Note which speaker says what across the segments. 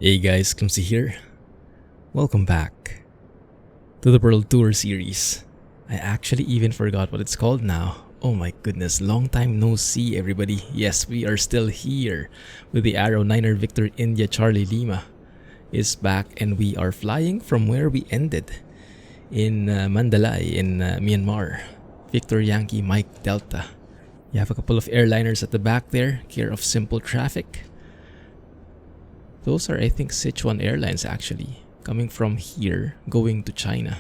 Speaker 1: Hey guys, Clumsy here. Welcome back to the World Tour series. I actually even forgot what it's called now. Oh my goodness, long time no see everybody. Yes, we are still here with the Arrow 9er Victor India Charlie Lima is back, and we are flying from where we ended in Mandalay in Myanmar. Victor Yankee Mike Delta. You have a couple of airliners at the back there, care of Simple Traffic. Those are, I think, Sichuan Airlines actually, coming from here, going to China.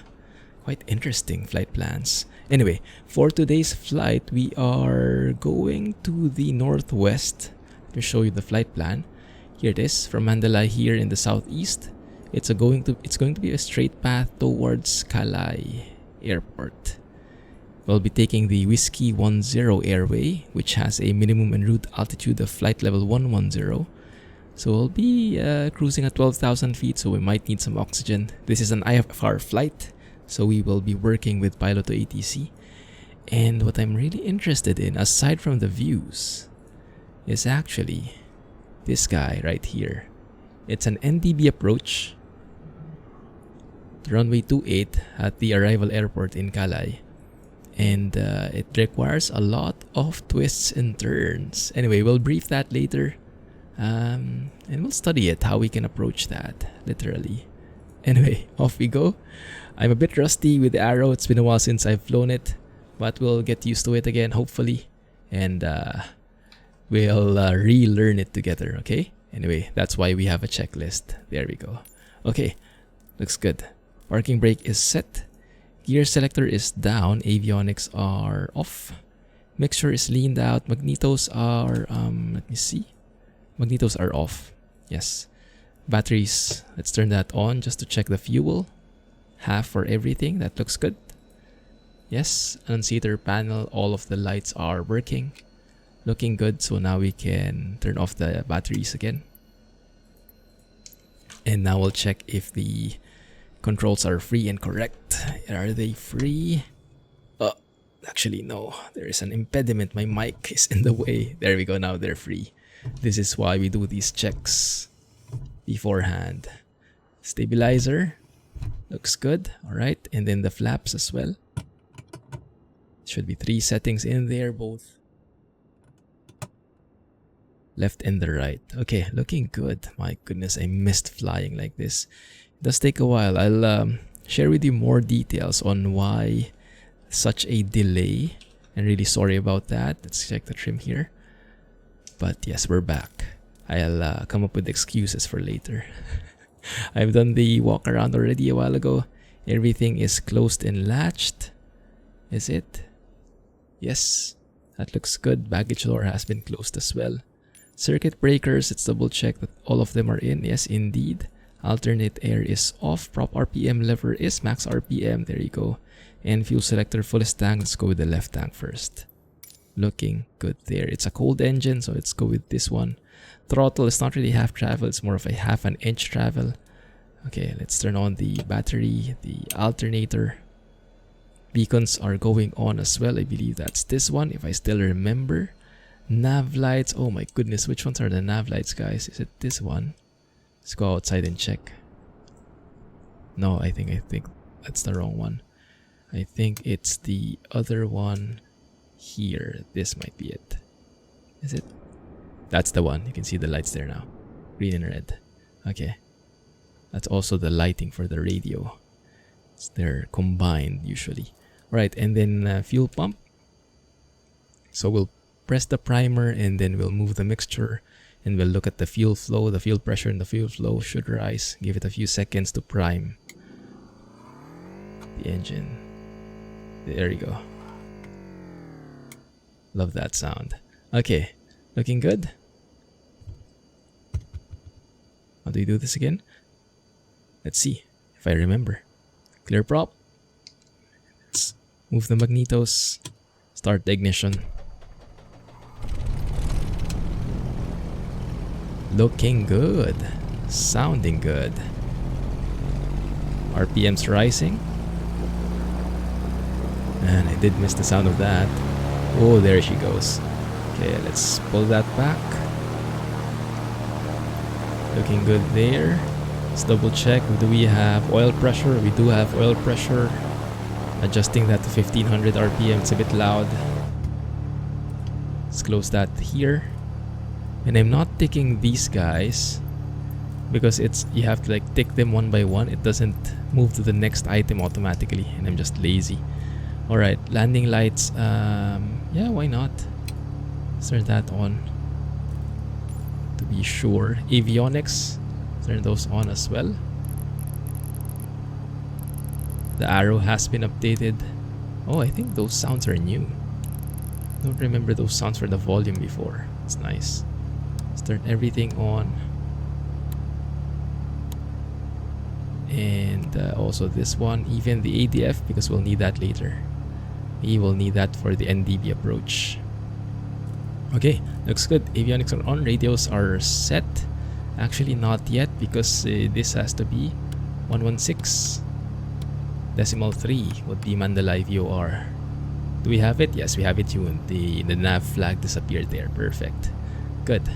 Speaker 1: Quite interesting flight plans. Anyway, for today's flight, we are going to the northwest. Let me show you the flight plan. Here it is, from Mandalay here in the southeast. It's going to be a straight path towards Kalai Airport. We'll be taking the Whiskey 10 airway, which has a minimum en route altitude of flight level 110. So we'll be cruising at 12,000 feet, so we might need some oxygen. This is an IFR flight, so we will be working with Pilot to ATC. And what I'm really interested in, aside from the views, is actually this guy right here. It's an NDB Approach, runway 28 at the arrival airport in Kalai. And it requires a lot of twists and turns. Anyway, we'll brief that later. And we'll study it, how we can approach that, literally. Anyway, off we go. I'm a bit rusty with the Arrow. It's been a while since I've flown it, but we'll get used to it again, hopefully. And we'll relearn it together, okay? Anyway, that's why we have a checklist. There we go. Okay, looks good. Parking brake is set. Gear selector is down. Avionics are off. Mixture is leaned out. Magnetos are, let me see. Magnetos are off. Yes. Batteries, let's turn that on just to check the fuel. Half for everything. That looks good. Yes. Annunciator panel, all of the lights are working. Looking good. So now we can turn off the batteries again. And now we'll check if the controls are free and correct. Are they free? Oh, actually no. There is an impediment. My mic is in the way. There we go. Now they're free. This is why we do these checks beforehand. Stabilizer looks good. Alright, and then the flaps as well. Should be 3 settings in there, both left and the right. Okay, looking good. My goodness, I missed flying like this. It does take a while. I'll share with you more details on why such a delay, and really sorry about that. Let's check the trim here. But yes, we're back. I'll come up with excuses for later. I've done the walk around already a while ago. Everything is closed and latched. Is it? Yes, that looks good. Baggage door has been closed as well. Circuit breakers, let's double check that all of them are in. Yes, indeed. Alternate air is off. Prop RPM lever is max RPM. There you go. And fuel selector fullest tank. Let's go with the left tank first. Looking good there. It's a cold engine, so let's go with this one. Throttle is not really half travel, it's more of a half an inch travel. Okay, let's turn on the battery, the alternator. Beacons are going on as well. I believe that's this one, if I still remember. Nav lights. Oh my goodness, which ones are the nav lights, guys? Is it this one? Let's go outside and check. No, I think that's the wrong one. I think it's the other one. Here, this might be it. Is it? That's the one. You can see the lights there now. Green and red. Okay. That's also the lighting for the radio. They're combined usually. Alright, and then fuel pump. So we'll press the primer and then we'll move the mixture and we'll look at the fuel flow. The fuel pressure and the fuel flow should rise. Give it a few seconds to prime the engine. There you go. Love that sound. Okay, looking good. How do you do this again? Let's see if I remember. Clear prop. Let's move the magnetos. Start the ignition. Looking good. Sounding good. RPM's rising. And I did miss the sound of that. Oh, there she goes. Okay, let's pull that back. Looking good there. Let's double check. Do we have oil pressure? We do have oil pressure. Adjusting that to 1500 RPM. It's a bit loud. Let's close that here. And I'm not ticking these guys because it's you have to like tick them one by one. It doesn't move to the next item automatically, and I'm just lazy. Alright, landing lights. Yeah, why not? Let's turn that on to be sure. Avionics, turn those on as well. The arrow has been updated. Oh, I think those sounds are new. Don't remember those sounds for the volume before. It's nice. Let's turn everything on. And also this one, even the ADF, because we'll need that later. We will need that for the NDB approach. Okay, looks good. Avionics are on. Radios are set. Actually not yet, because this has to be 116.3 would be Mandalay VOR. Do we have it? Yes, we have it tuned. The nav flag disappeared there. Perfect. Good.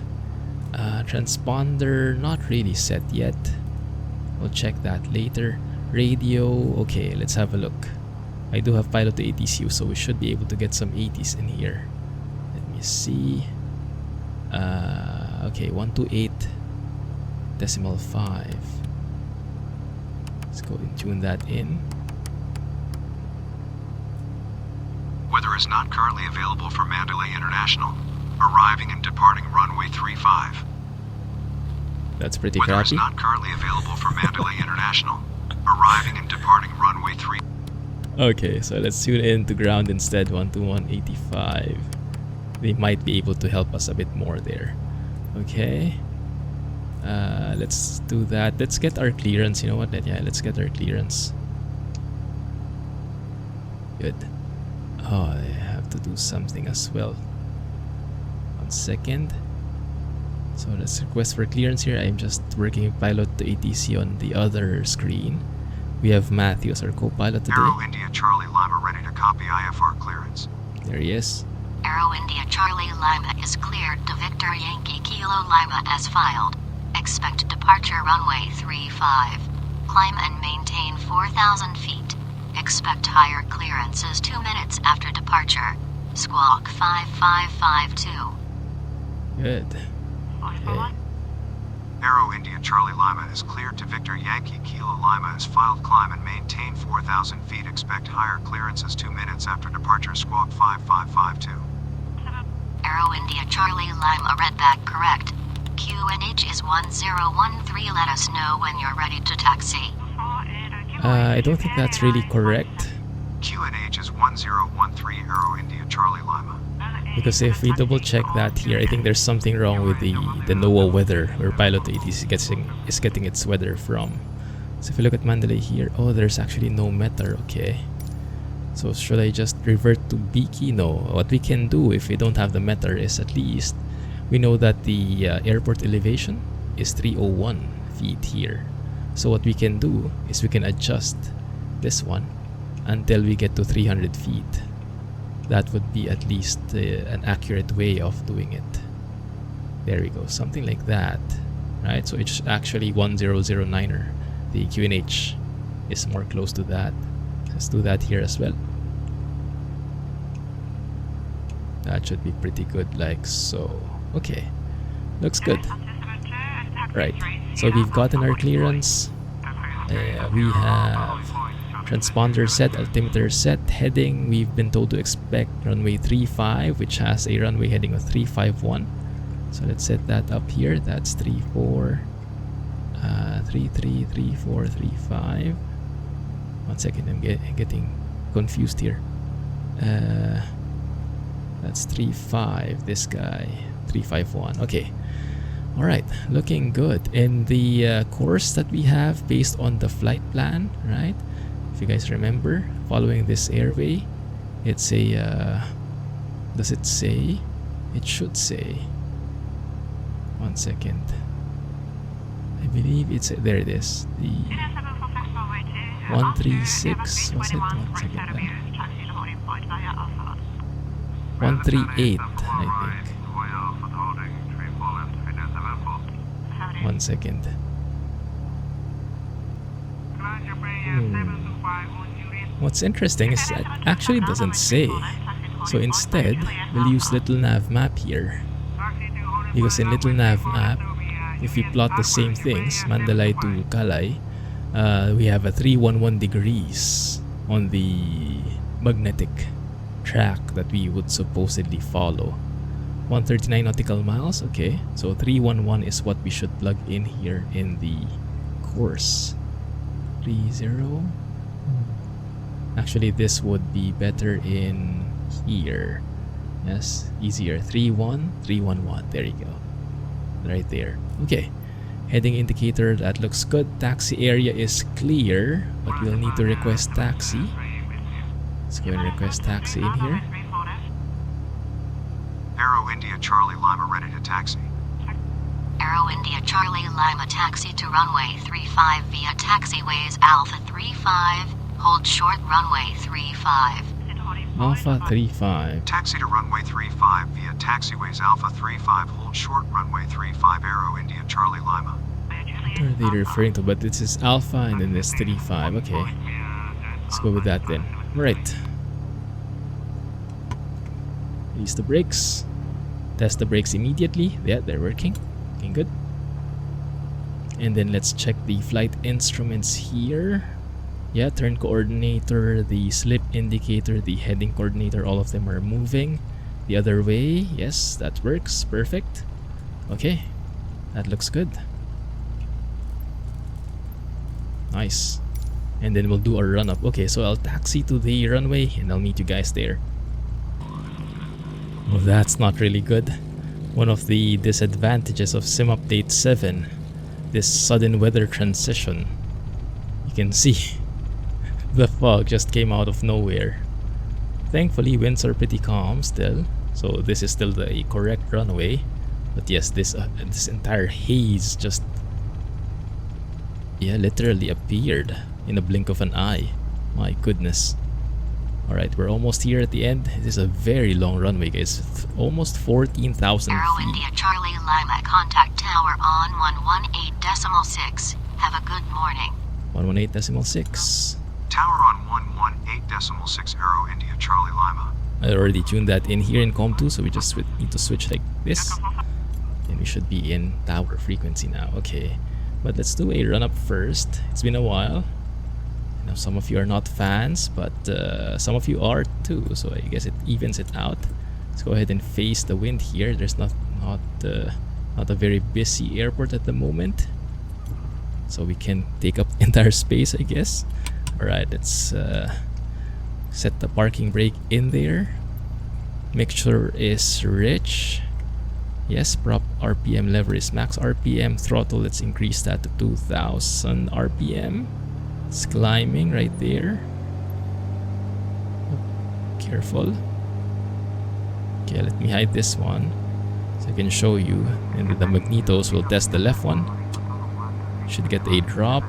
Speaker 1: Transponder not really set yet. We'll check that later. Radio, okay, let's have a look. I do have pilot to ATCU, so we should be able to get some 80s in here. Let me see. Okay, 128.5. Let's go and tune that in.
Speaker 2: Weather is not currently available for Mandalay International. Arriving and departing runway 35.
Speaker 1: That's pretty
Speaker 2: Weather
Speaker 1: crappy.
Speaker 2: is not currently available for Mandalay International. Arriving and departing runway 3.
Speaker 1: Okay, so let's tune in to ground instead. 121.85. They might be able to help us a bit more there. Okay. Let's do that. Let's get our clearance. You know what? Yeah, let's get our clearance. Good. Oh, I have to do something as well. 1 second. So let's request for clearance here. I'm just working pilot to ATC on the other screen. We have Matthew as our co-pilot today.
Speaker 2: Aero India Charlie Lima ready to copy IFR clearance.
Speaker 1: There he is.
Speaker 3: Aero India Charlie Lima is cleared to Victor Yankee Kilo Lima as filed. Expect departure runway 35. Climb and maintain 4,000 feet. Expect higher clearances 2 minutes after departure. Squawk 5552.
Speaker 1: Good. Okay.
Speaker 2: Aero India Charlie Lima is cleared to Victor Yankee Kilo Lima is filed. Climb and maintain 4,000 feet. Expect higher clearances 2 minutes after departure. Squawk 5552.
Speaker 3: Aero India Charlie Lima read back correct. QNH is 1013. Let us know when you're ready to taxi.
Speaker 1: I don't think that's really correct.
Speaker 2: QNH is 1013 Aero India Charlie Lima.
Speaker 1: Because if we double check that here, I think there's something wrong with the NOAA weather, where pilot ATC is getting its weather from. So if you look at Mandalay here, oh, there's actually no meter. Okay. So should I just revert to Beaky? No. What we can do if we don't have the meter is at least we know that the airport elevation is 301 feet here. So what we can do is we can adjust this one until we get to 300 feet. That would be at least an accurate way of doing it. There we go, something like that, right? So it's actually 1009er. The QNH is more close to that. Let's do that here as well. That should be pretty good, like so. Okay, looks good. Right, so we've gotten our clearance. We have transponder set, altimeter set, heading. We've been told to expect runway 35, which has a runway heading of 351. So let's set that up here. That's 34, 33, 34, 35. 1 second, I'm getting confused here. That's 35. This guy 351. Okay. All right, looking good. And the course that we have based on the flight plan, right? If you guys remember, following this airway, it's a does it say? It should say. 1 second. I believe it's there. It is the 136. Was it 1 second? 138, I think. 1 1 second. What's interesting is that it actually doesn't say. So instead, we'll use little Navmap here. Because in little Navmap, if we plot the same things, Mandalay to Kalay, we have a 311 degrees on the magnetic track that we would supposedly follow. 139 nautical miles, okay. So 311 is what we should plug in here in the course. 30. Actually, this would be better in here. Yes, easier. 31311. There you go. Right there. Okay. Heading indicator, that looks good. Taxi area is clear, but we'll need to request taxi. Let's go and request taxi in here.
Speaker 2: Aero India Charlie Lima ready to taxi.
Speaker 3: Aero India Charlie Lima taxi to runway 35 via taxiways Alpha 35. Hold short runway 35.
Speaker 1: Alpha 35.
Speaker 2: Taxi to runway 35 via taxiways Alpha 35. Hold short runway 35. Aero India Charlie Lima.
Speaker 1: What are they referring to? But this is Alpha and then this 35. Okay. Let's go with that then. Alright. Release the brakes. Test the brakes immediately. Yeah, they're working. Looking good. And then let's check the flight instruments here. Yeah, turn coordinator, the slip indicator, the heading coordinator, all of them are moving the other way. Yes, that works. Perfect. Okay, that looks good. Nice. And then we'll do our run up. Okay, so I'll taxi to the runway and I'll meet you guys there. Well, that's not really good. One of the disadvantages of Sim Update 7, this sudden weather transition. You can see the fog just came out of nowhere. Thankfully, winds are pretty calm still, so this is still the correct runway. But yes, this entire haze just, yeah, literally appeared in a blink of an eye. My goodness. Alright, we're almost here at the end. This is a very long runway, guys. Almost 14,000
Speaker 3: Aero
Speaker 1: feet.
Speaker 3: India Charlie Lima contact tower on 118.6. Have a good morning.
Speaker 1: 118.6.
Speaker 2: Tower on 118.6. Aero India Charlie Lima.
Speaker 1: I already tuned that in here in COM2, so we just need to switch like this. And we should be in tower frequency now. Okay. But let's do a run up first. It's been a while. I know some of you are not fans, but some of you are too, so I guess it evens it out. Let's go ahead and face the wind here. There's not a very busy airport at the moment, so we can take up entire space, I guess. Alright, let's set the parking brake in there. Mixture is rich. Yes, prop RPM lever is max RPM. Throttle, let's increase that to 2000 RPM. It's climbing right there. Oh, careful. Okay, let me hide this one so I can show you. And the magnetos will test the left one. Should get a drop.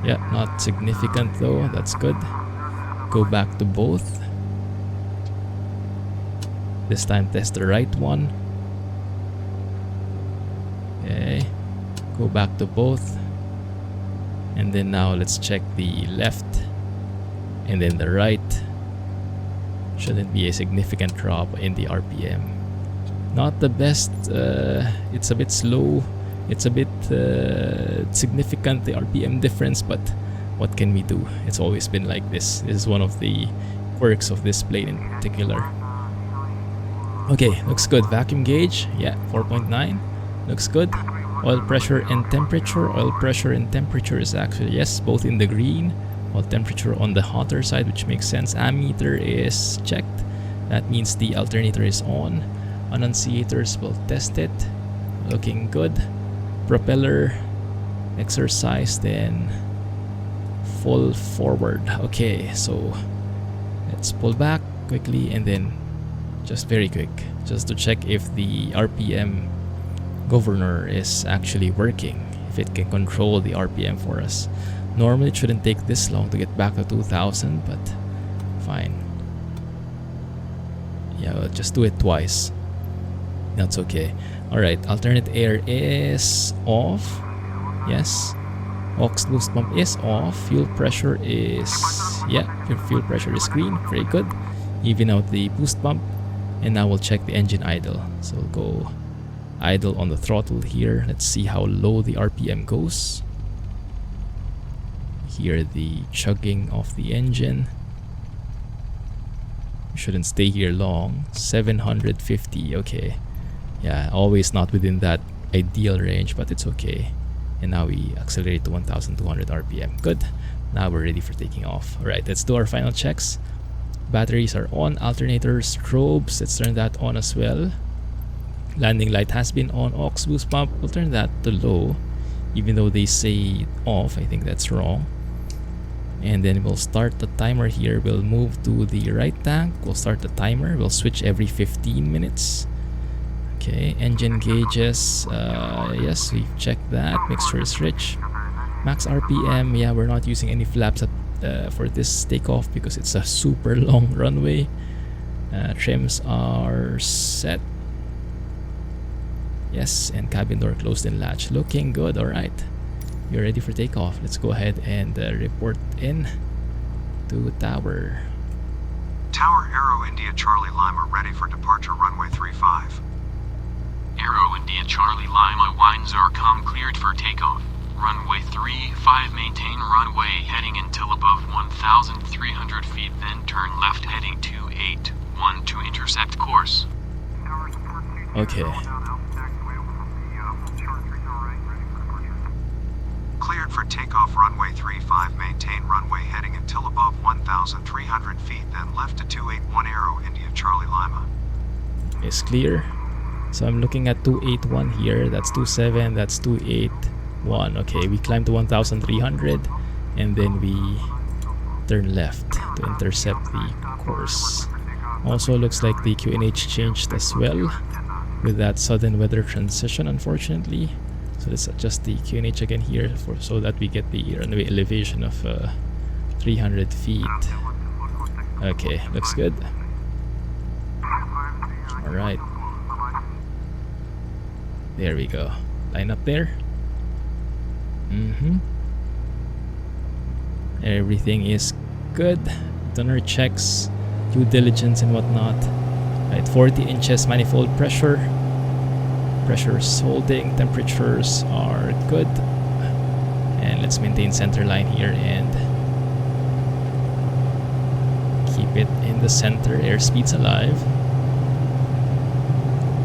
Speaker 1: Yeah, not significant though. That's good. Go back to both. This time test the right one. Okay. Go back to both. And then now let's check the left. And then the right. Shouldn't be a significant drop in the RPM. Not the best. It's a bit slow. It's a bit significant, the RPM difference, but what can we do? It's always been like this. This is one of the quirks of this plane in particular. Okay, looks good. Vacuum gauge, yeah, 4.9. Looks good. Oil pressure and temperature. Oil pressure and temperature is actually, yes, both in the green. While temperature on the hotter side, which makes sense. Ammeter is checked. That means the alternator is on. Annunciators will test it. Looking good. Propeller exercise, then full forward. Okay, so let's pull back quickly and then just very quick, just to check if the RPM governor is actually working, if it can control the RPM for us. Normally it shouldn't take this long to get back to 2000, but fine. Yeah, we'll just do it twice. That's okay. Alright, alternate air is off. Yes. Aux boost pump is off. Fuel pressure is... yeah, fuel pressure is green. Very good. Even out the boost pump. And now we'll check the engine idle. So we'll go idle on the throttle here. Let's see how low the RPM goes. Hear the chugging of the engine. Shouldn't stay here long. 750, okay. Yeah, always not within that ideal range, but it's okay. And now we accelerate to 1200 RPM. Good. Now we're ready for taking off. Alright, let's do our final checks. Batteries are on, alternators, strobes, let's turn that on as well. Landing light has been on, aux boost pump, we'll turn that to low. Even though they say off, I think that's wrong. And then we'll start the timer here. We'll move to the right tank. We'll start the timer. We'll switch every 15 minutes. Okay, engine gauges. Yes, we've checked that. Mixture is rich. Max RPM. Yeah, we're not using any flaps for this takeoff because it's a super long runway. Trims are set. Yes, and cabin door closed and latch. Looking good. Alright. You're ready for takeoff. Let's go ahead and report in to tower.
Speaker 2: Tower Aero India Charlie Lima ready for departure runway 35.
Speaker 4: Aero India Charlie Lima winds are cleared for takeoff. Runway 35 maintain runway heading until above 1,300 feet, then turn left heading 281 to intercept course.
Speaker 1: Okay.
Speaker 2: Cleared for takeoff runway 35, maintain runway heading until above 1,300 feet, then left to 281 Aero India Charlie Lima.
Speaker 1: Is clear. So I'm looking at 281 here. That's 27, that's 281. Okay, we climb to 1,300 and then we turn left to intercept the course. Also looks like the QNH changed as well with that sudden weather transition, unfortunately. So let's adjust the QNH again here so that we get the runway elevation of 300 feet. Okay, looks good. Alright. There we go. Line up there. Everything is good. Done our checks, due diligence and whatnot. Right, 40 inches manifold pressure. Pressure's holding, temperatures are good. And let's maintain center line here and keep it in the center. Airspeed's alive.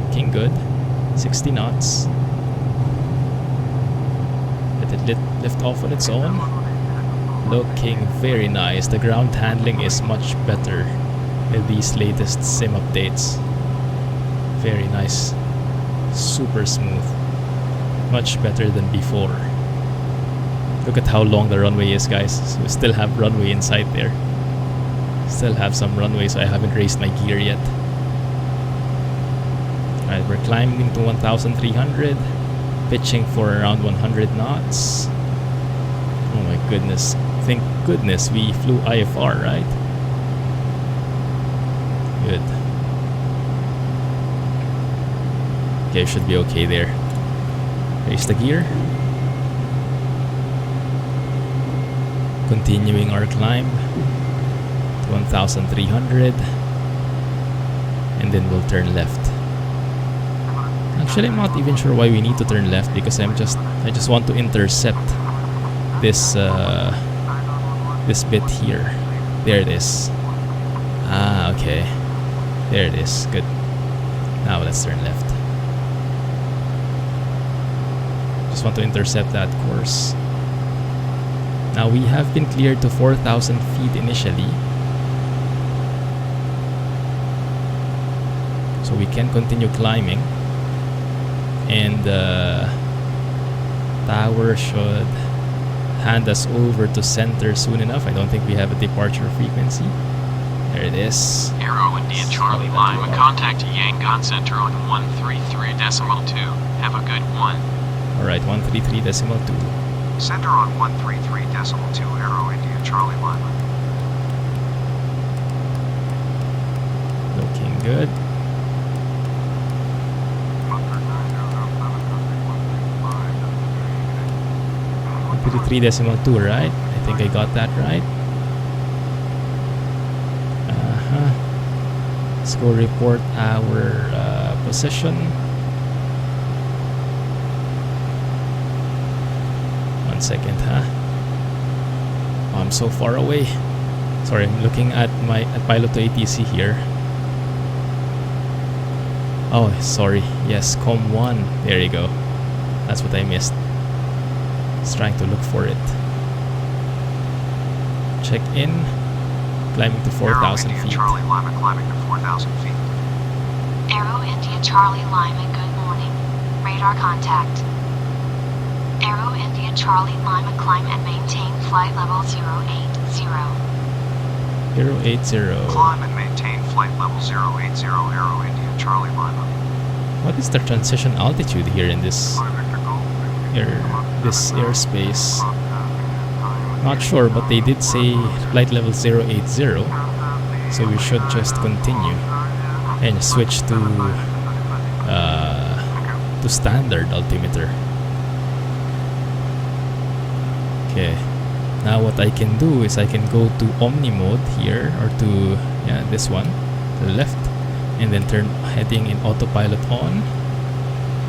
Speaker 1: Looking good. 60 knots. Let it lift off on its own. Looking very nice. The ground handling is much better with these latest sim updates. Very nice. Super smooth. Much better than before. Look at how long the runway is, guys. So we still have runway inside there. Still have some runway, so I haven't raised my gear yet. Alright, we're climbing to 1,300. Pitching for around 100 knots. Oh my goodness. Thank goodness we flew IFR, right? Good. Okay, should be okay there. Raise the gear. Continuing our climb to 1,300. And then we'll turn left. Actually, I'm not even sure why we need to turn left because I just want to intercept this this bit here. There it is. Ah, okay. There it is. Good. Now let's turn left. Just want to intercept that course. Now we have been cleared to 4,000 feet initially. So we can continue climbing. And tower should hand us over to center soon enough. I don't think we have a departure frequency. There it is.
Speaker 4: Aero India Charlie Lima, contact Yangon Center on 133.2. Have a good one.
Speaker 1: Alright, 133.2.
Speaker 2: Center on 133.2 Aero India Charlie Lima.
Speaker 1: Looking good. 33.2, right? I think I got that right. Let's go report our position. 1 second, huh? Oh, I'm so far away. Sorry, I'm looking at my pilot to ATC here. Oh, sorry. Yes, COM1. There you go. That's what I missed. Just trying to look for it. Check in. Climbing to 4,000 feet.
Speaker 2: Charlie Lima climbing to 4,000 feet.
Speaker 3: Aero India Charlie Lima, good morning. Radar contact. Aero India Charlie Lima, climb and maintain flight level 080.
Speaker 1: 080.
Speaker 2: Climb and maintain flight level 080 Aero India Charlie Lima.
Speaker 1: What is the transition altitude here in this airspace? Not sure, but they did say flight level 080, so we should just continue and switch to standard altimeter. Okay, now what I can do is I can go to Omni mode here, or to this one, to the left, and then turn heading in autopilot on.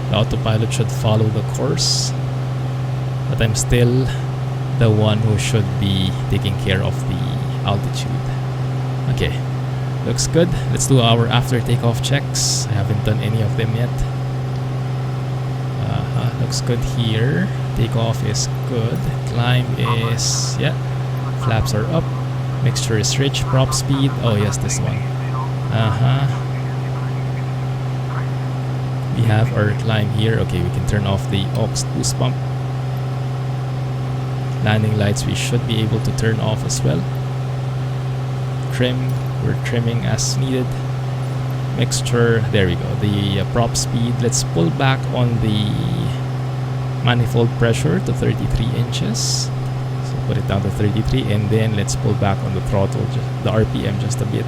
Speaker 1: The autopilot should follow the course, but I'm still the one who should be taking care of the altitude. Okay, looks good. Let's do our after takeoff checks. I haven't done any of them yet. Looks good here. Takeoff is good. Climb is, yeah, flaps are up. Mixture is rich. Prop speed, oh yes, this one. We have our climb here. Okay, we can turn off the aux boost pump. Landing lights we should be able to turn off as well. Trim, we're trimming as needed. Mixture, there we go. The prop speed, let's pull back on the manifold pressure to 33 inches. So put it down to 33, and then let's pull back on the throttle, the RPM just a bit.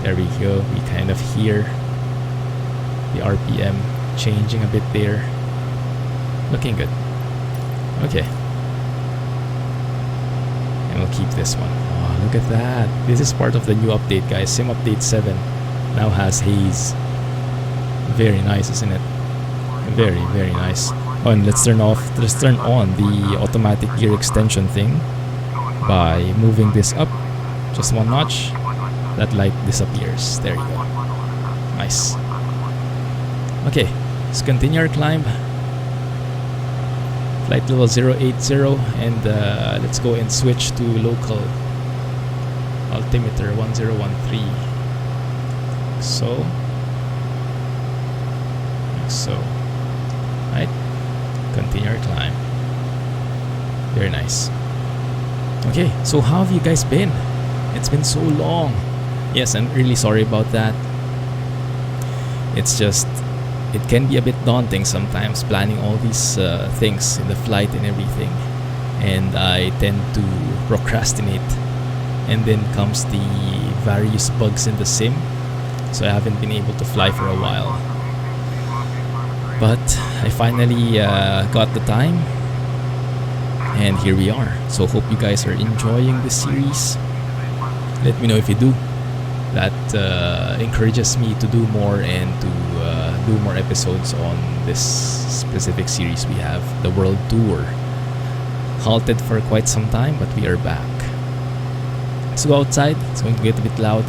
Speaker 1: There we go. We kind of hear the RPM changing a bit there. Looking good. Okay. And we'll keep this one. Oh, look at that. This is part of the new update, guys. Sim Update 7 now has haze. Very nice, isn't it? Very, very nice. Oh, and let's turn on the automatic gear extension thing by moving this up just one notch. That light disappears. There you go. Nice. Okay, let's continue our climb. Flight level 080, and let's go and switch to local altimeter 1013. So, right? Continue our climb. Very nice. Okay, so how have you guys been? It's been so long. Yes, I'm really sorry about that. It's just, it can be a bit daunting sometimes planning all these things in the flight and everything, and I tend to procrastinate, and then comes the various bugs in the sim, so I haven't been able to fly for a while. But I finally got the time, and here we are. So hope you guys are enjoying this series. Let me know if you do. That encourages me to do more and to do more episodes on this specific series we have, the World Tour. Halted for quite some time, but we are back. Let's go outside. It's going to get a bit loud.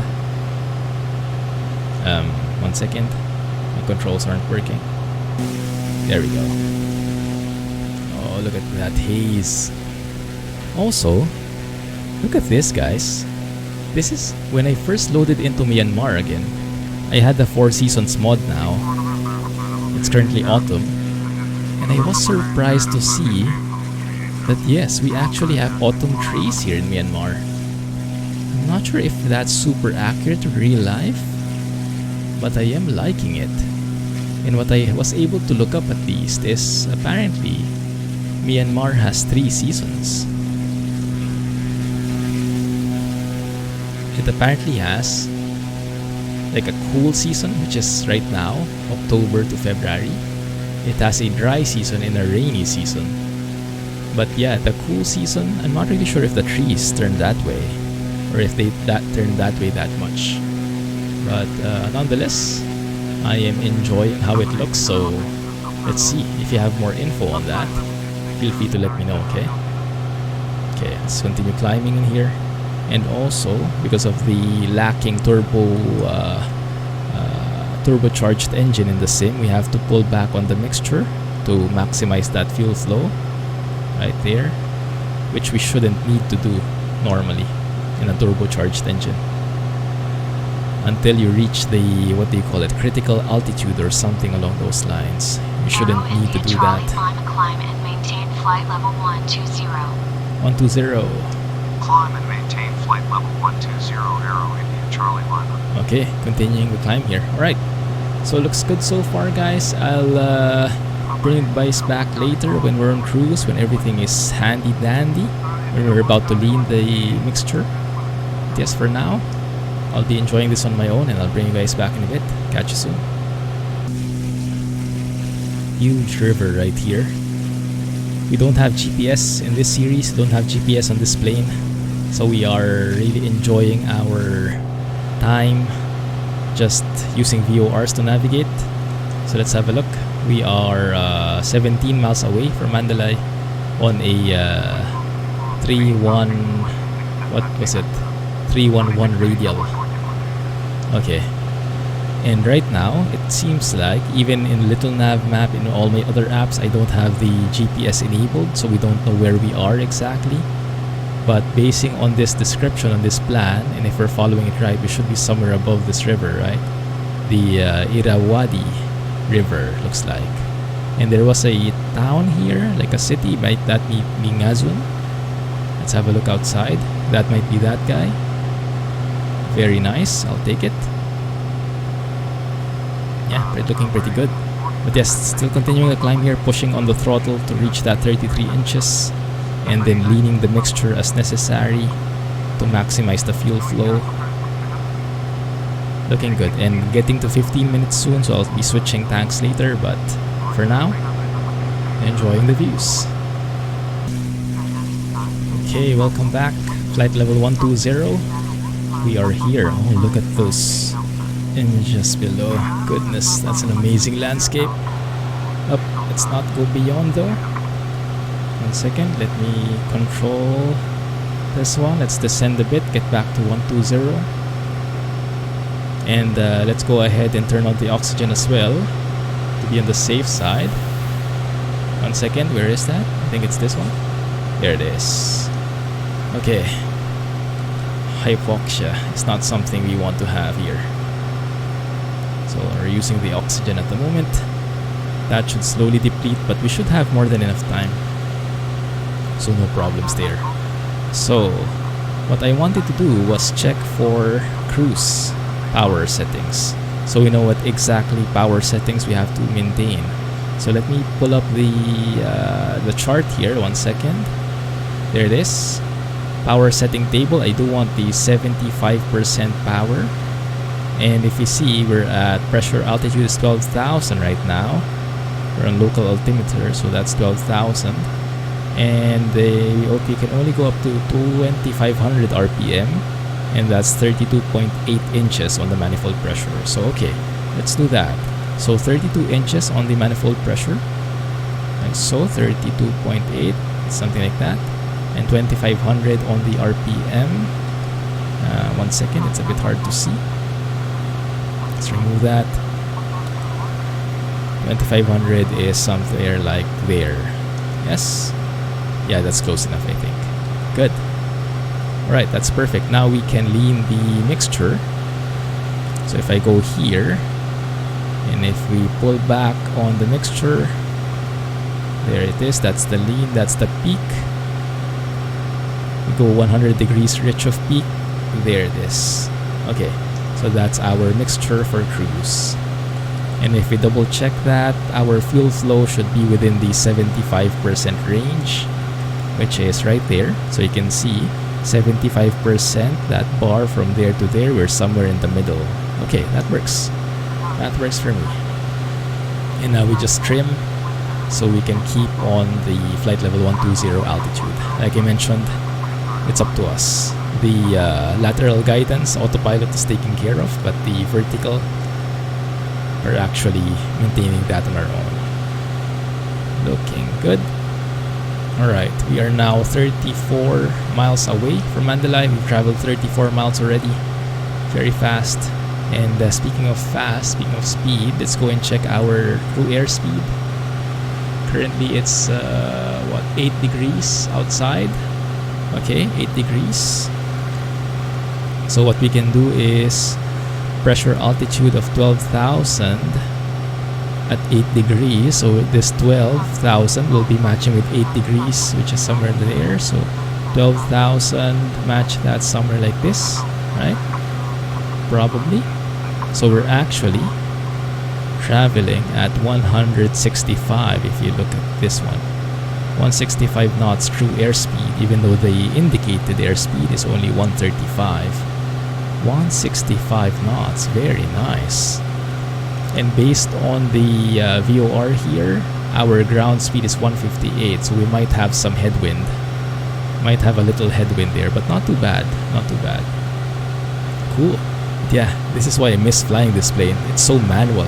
Speaker 1: 1 second. My controls aren't working. There we go. Oh, look at that haze. Also, look at this, guys. This is when I first loaded into Myanmar again. I had the 4 seasons mod now. It's currently autumn. And I was surprised to see that yes, we actually have autumn trees here in Myanmar. I'm not sure if that's super accurate to real life, but I am liking it. And what I was able to look up at least is apparently Myanmar has 3 seasons. It apparently has like a cool season, which is right now, October to February. It has a dry season and a rainy season. But yeah, the cool season, I'm not really sure if the trees turn that way or if they turn that way that much. But nonetheless, I am enjoying how it looks, so let's see. If you have more info on that, feel free to let me know, okay? Okay, let's continue climbing in here. And also, because of the lacking turbocharged engine in the sim, we have to pull back on the mixture to maximize that fuel flow right there, which we shouldn't need to do normally in a turbocharged engine until you reach the, what do you call it, critical altitude or something along those lines. You shouldn't need to do that.
Speaker 3: Climb and maintain flight level 120.
Speaker 1: 120.
Speaker 2: Climb and maintain flight level 120 Aero India Charlie Lima.
Speaker 1: Okay, continuing the climb here. Alright, so looks good so far, guys. I'll bring you guys back later when we're on cruise, when everything is handy dandy, when we're about to lean the mixture. But yes, for now, I'll be enjoying this on my own, and I'll bring you guys back in a bit. Catch you soon. Huge river right here. We don't have GPS in this series, don't have GPS on this plane, so we are really enjoying our time just using VORs to navigate. So let's have a look. We are 17 miles away from Mandalay on a 311 radial. Okay, and right now it seems like even in Little Navmap, in all my other apps, I don't have the GPS enabled, so we don't know where we are exactly. But basing on this description on this plan, and if we're following it right, we should be somewhere above this river, right? The Irrawaddy River looks like. And there was a town here, like a city. Might that be Ngazun? Let's have a look outside. That might be that guy. Very nice, I'll take it. Yeah, looking pretty good. But yes, still continuing the climb here, pushing on the throttle to reach that 33 inches, and then leaning the mixture as necessary to maximize the fuel flow. Looking good, and getting to 15 minutes soon, so I'll be switching tanks later, but for now, enjoying the views. Okay, welcome back. Flight level 120. We are here. Oh, look at those images below. Goodness, that's an amazing landscape. Up, let's not go beyond though. 1 second, let me control this one. Let's descend a bit, get back to 120. And let's go ahead and turn on the oxygen as well to be on the safe side. 1 second, where is that? I think it's this one. There it is. Okay. Hypoxia is not something we want to have here. So we're using the oxygen at the moment. That should slowly deplete, but we should have more than enough time. So no problems there. So what I wanted to do was check for cruise power settings, so we know what exactly power settings we have to maintain. So let me pull up the chart here. 1 second. There it is. Power setting table. I do want the 75% power, and if you see, we're at pressure altitude is 12,000 right now. We're on local altimeter, so that's 12,000, and okay, can only go up to 2,500 RPM, and that's 32.8 inches on the manifold pressure. So okay, let's do that. So 32 inches on the manifold pressure, and so 32.8, something like that, and 2,500 on the RPM. 1 second, it's a bit hard to see. Let's remove that. 2,500 is somewhere like there. Yes? Yeah, that's close enough, I think. Good. Alright, that's perfect. Now we can lean the mixture. So if I go here, and if we pull back on the mixture, there it is. That's the lean, that's the peak. We go 100 degrees rich of peak. There it is. Okay, so that's our mixture for cruise. And if we double check that, our fuel flow should be within the 75% range, which is right there. So you can see 75%, that bar from there to there, we're somewhere in the middle. Okay, that works. That works for me. And now we just trim so we can keep on the flight level 120 altitude. Like I mentioned, it's up to us. The lateral guidance, autopilot is taken care of, but the vertical, we're actually maintaining that on our own. Looking good. Alright, we are now 34 miles away from Mandalay. We've traveled 34 miles already. Very fast. And speaking of fast, speaking of speed, let's go and check our true airspeed. Currently it's 8 degrees outside. Okay, 8 degrees. So what we can do is pressure altitude of 12,000 at 8 degrees. So this 12,000 will be matching with 8 degrees, which is somewhere in there. So 12,000, match that somewhere like this, right? Probably. So we're actually traveling at 165 if you look at this one. 165 knots true airspeed, even though the indicated airspeed is only 135. 165 knots, very nice. And based on the VOR here, our ground speed is 158, so we might have some headwind. Might have a little headwind there, but not too bad, not too bad. Cool. Yeah, this is why I miss flying this plane. It's so manual.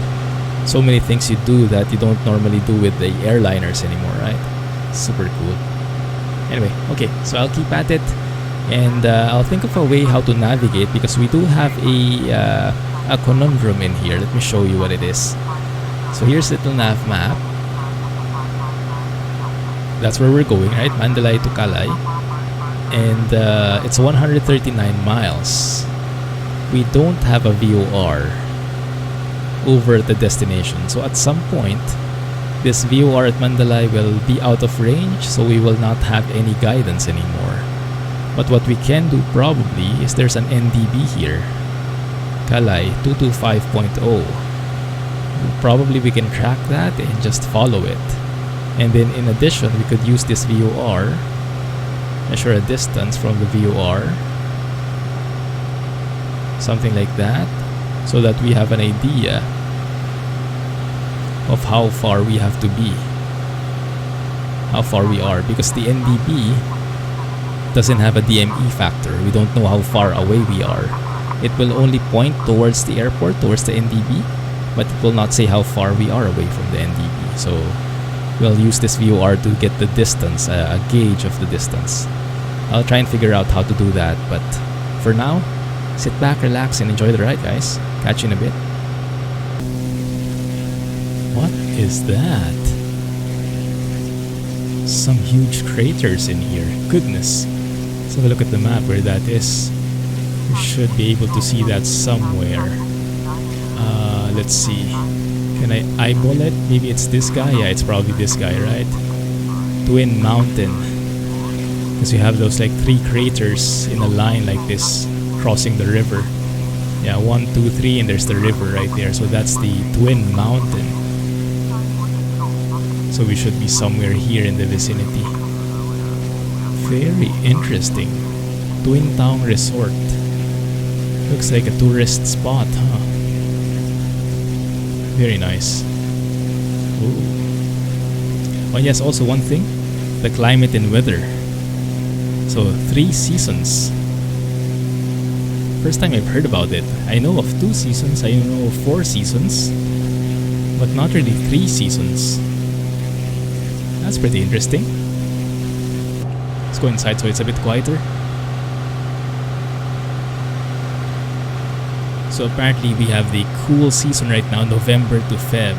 Speaker 1: So many things you do that you don't normally do with the airliners anymore, right? Super cool. Anyway, okay, so I'll keep at it, and I'll think of a way how to navigate, because we do have a conundrum in here. Let me show you what it is. So here's little Navmap. That's where we're going, right? Mandalay to Kalay. And it's 139 miles. We don't have a VOR over the destination. So at some point, this VOR at Mandalay will be out of range, so we will not have any guidance anymore. But what we can do probably is there's an NDB here. Kalay 225.0. Probably we can track that and just follow it. And then in addition, we could use this VOR, measure a distance from the VOR, something like that, so that we have an idea of how far we have to be, how far we are, because the NDB doesn't have a DME factor. We don't know how far away we are. It will only point towards the airport, towards the NDB, but it will not say how far we are away from the NDB. So we'll use this VOR to get the distance, a gauge of the distance. I'll try and figure out how to do that, but for now, sit back, relax, and enjoy the ride, guys. Catch you in a bit. What is that? Some huge craters in here. Goodness. Let's have a look at the map where that is. We should be able to see that somewhere. Let's see. Can I eyeball it? Maybe it's this guy? Yeah, it's probably this guy, right? Twin Mountain. Because we have those like 3 craters in a line like this, crossing the river. Yeah, 1, 2, 3, and there's the river right there. So that's the Twin Mountain. So we should be somewhere here in the vicinity. Very interesting. Twin Taung Resort. Looks like a tourist spot, huh? Very nice. Ooh. Oh yes, also one thing. The climate and weather. So 3 seasons. First time I've heard about it. I know of 2 seasons, I know of 4 seasons, but not really 3 seasons. That's pretty interesting. Let's go inside so it's a bit quieter. So apparently we have the cool season right now, November to Feb.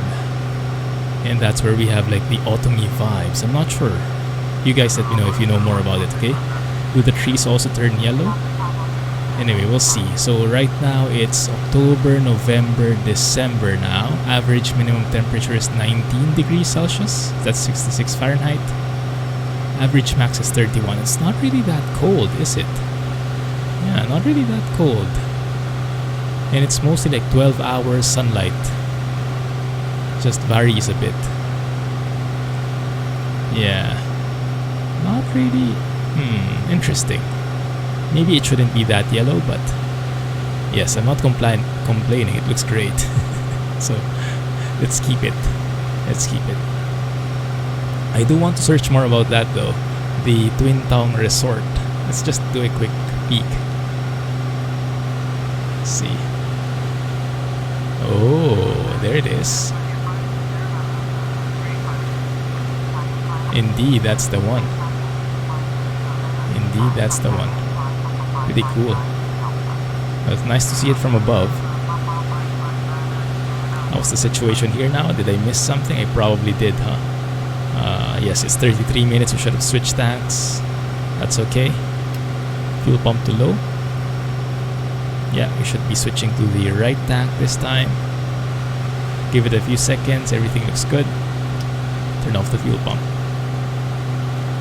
Speaker 1: And that's where we have like the autumny vibes. I'm not sure. You guys let me know if you know more about it, okay? Do the trees also turn yellow? Anyway, we'll see. So right now it's October, November, December now. Average minimum temperature is 19 degrees Celsius. That's 66 Fahrenheit. Average max is 31. It's not really that cold, is it? Yeah, not really that cold. And it's mostly like 12 hours sunlight. Just varies a bit. Yeah. Not really. Interesting. Maybe it shouldn't be that yellow, but yes, I'm not complaining. It looks great. So let's keep it. Let's keep it. I do want to search more about that though. The Twin Taung Resort. Let's just do a quick peek. Let's see. Oh, there it is. Indeed, that's the one. Indeed, that's the one. Pretty cool. It's nice to see it from above. How's the situation here now? Did I miss something? I probably did, huh? Yes, it's 33 minutes. We should have switched tanks. That's okay. Fuel pump to low. Yeah, we should be switching to the right tank this time. Give it a few seconds. Everything looks good. Turn off the fuel pump.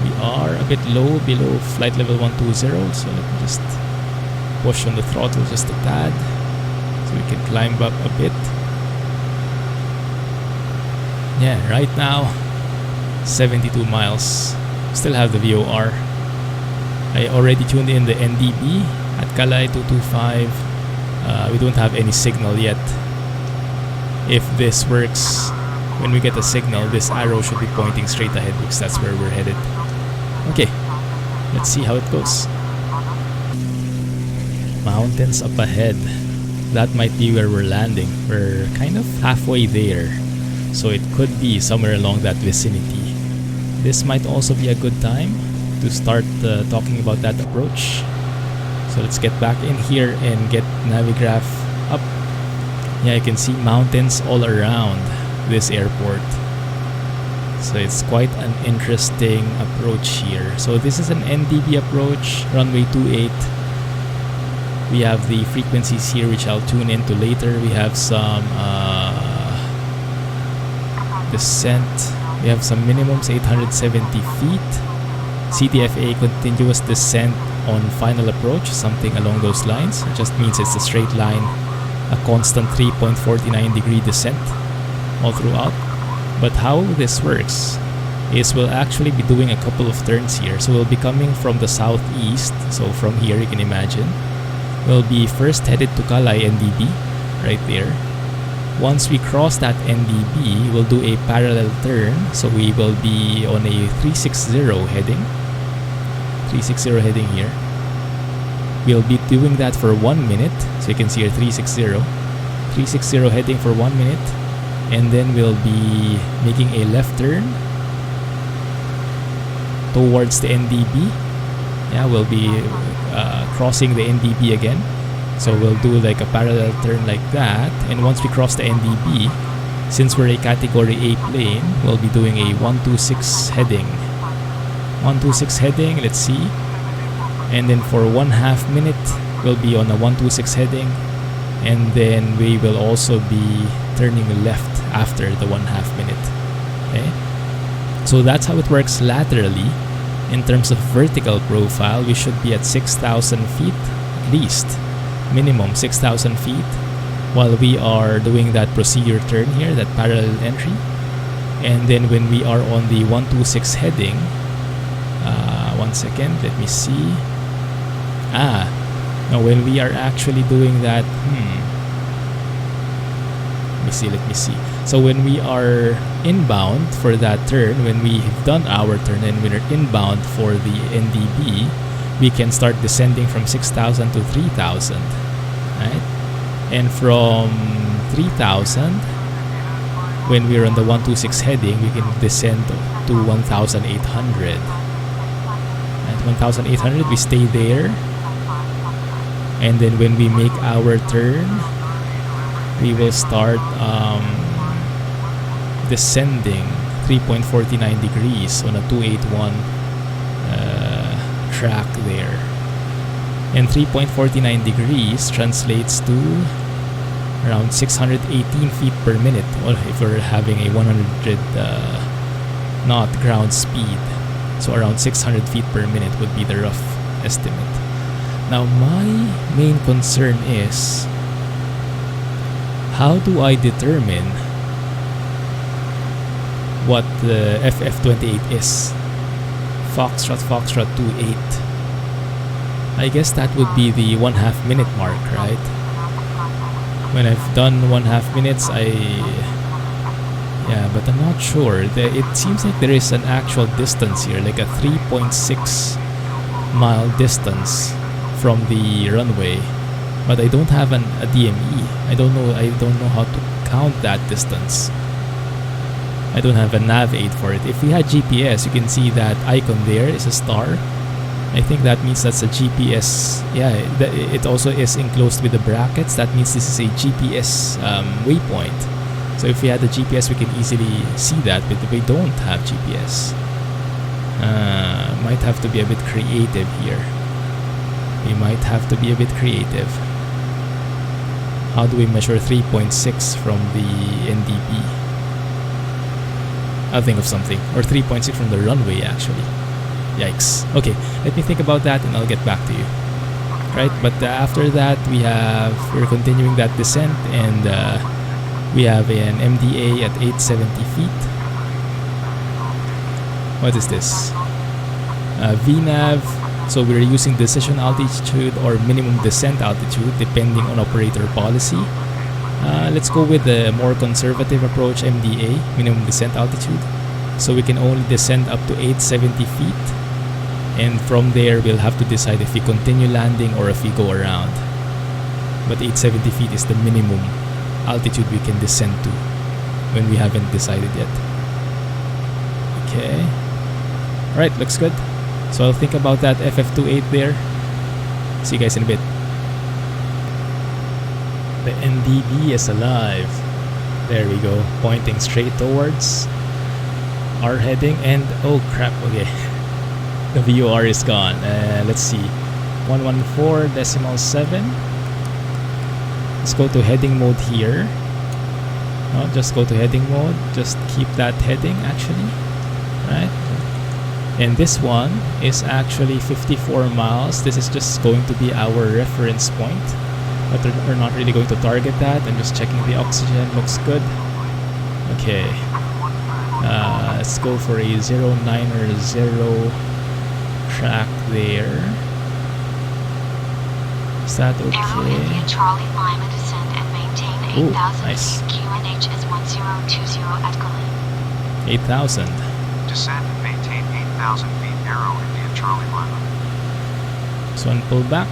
Speaker 1: We are a bit low, below flight level 120, so let me just push on the throttle just a tad so we can climb up a bit. Yeah, right now 72 miles. Still have the VOR. I already tuned in the NDB at Kalay 225. We don't have any signal yet. If this works, when we get a signal, this arrow should be pointing straight ahead because that's where we're headed. Okay, let's see how it goes. Mountains up ahead. That might be where we're landing. We're kind of halfway there, so it could be somewhere along that vicinity. This might also be a good time to start talking about that approach. So let's get back in here and get Navigraph up. Yeah, you can see mountains all around this airport. So it's quite an interesting approach here. So this is an NDB approach, runway 28. We have the frequencies here which I'll tune into later. We have some descent. We have some minimums, 870 feet. CTFA, continuous descent on final approach, something along those lines. It just means it's a straight line, a constant 3.49 degree descent all throughout. But how this works is we'll actually be doing a couple of turns here. So we'll be coming from the southeast. So from here you can imagine. We'll be first headed to Kalay NDB, right there. Once we cross that NDB, we'll do a parallel turn. So we will be on a 360 heading. 360 heading here. We'll be doing that for 1 minute. So you can see here 360. 360 heading for 1 minute. And then we'll be making a left turn towards the NDB. Yeah, we'll be crossing the NDB again. So we'll do like a parallel turn like that. And once we cross the NDB, since we're a category A plane, we'll be doing a 126 heading. 126 heading, let's see. And then for 1/2 minute, we'll be on a 126 heading. And then we will also be turning left after the 1/2 minute. Okay, so that's how it works laterally. In terms of vertical profile, we should be at 6,000 feet at least, minimum 6,000 feet, while we are doing that procedure turn here, that parallel entry. And then when we are on the 126 heading, 1 second, let me see. Now when we are actually doing that, let me see. So when we are inbound for that turn, when we have done our turn and we're inbound for the NDB, we can start descending from 6,000 to 3,000, right? And from 3,000, when we're on the 126 heading, we can descend to 1,800. At 1,800, we stay there. And then when we make our turn, we will start descending 3.49 degrees on a 281 track there. And 3.49 degrees translates to around 618 feet per minute, or if we're having a 100 knot ground speed. So around 600 feet per minute would be the rough estimate. Now my main concern is, how do I determine what the FF28 is? Foxtrot 28. I guess that would be the 1/2 minute mark, right? When I've done 1/2 minutes, Yeah, but I'm not sure. It seems like there is an actual distance here, like a 3.6 mile distance from the runway. But I don't have a DME. I don't know how to count that distance. I don't have a nav aid for it. If we had GPS, you can see that icon there is a star. I think that means that's a GPS. Yeah, it also is enclosed with the brackets. That means this is a GPS waypoint. So if we had the GPS, we can easily see that, but we don't have GPS. Might have to be a bit creative here. We might have to be a bit creative. How do we measure 3.6 from the NDB? I'll think of something. Or 3.6 from the runway, actually. Yikes. Okay, let me think about that and I'll get back to you. Right, but after that, we're continuing that descent, and we have an MDA at 870 feet. What is this? VNAV. So we're using decision altitude or minimum descent altitude depending on operator policy. Let's go with the more conservative approach, MDA, minimum descent altitude. So we can only descend up to 870 feet. And from there, we'll have to decide if we continue landing or if we go around. But 870 feet is the minimum altitude we can descend to when we haven't decided yet. Okay. Alright, looks good. So I'll think about that FF28 there. See you guys in a bit. The NDB is alive. There we go. Pointing straight towards our heading. And oh crap, okay. The VOR is gone. Let's see. 114.7. Let's go to heading mode here. No, just go to heading mode. Just keep that heading actually. Right? And this one is actually 54 miles. This is just going to be our reference point. But we're not really going to target that. I'm just checking the oxygen. Looks good. Okay. Let's go for a 090 track there. Is that okay?
Speaker 3: Aero India Charlie Lima descend and maintain 8,000
Speaker 1: nice.
Speaker 3: feet. QNH is 1020 at Colin.
Speaker 1: 8,000.
Speaker 2: Descend and maintain 8,000 feet. Aero India Charlie Lima.
Speaker 1: So on pull back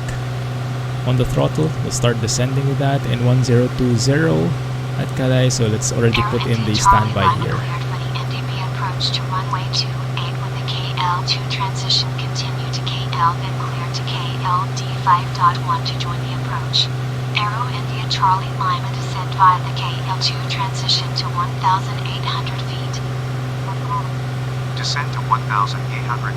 Speaker 1: on the throttle, we'll start descending with that, and 1020 at Kalay. So let's already put in the standby here.
Speaker 3: Cleared for the NDB approach to runway 28 with the KL2 transition. Continue to KL, then clear to KLD5.1 to join the approach. Aero India Charlie Lima descend via the KL2 transition to 1,800 feet.
Speaker 2: Descend to 1,800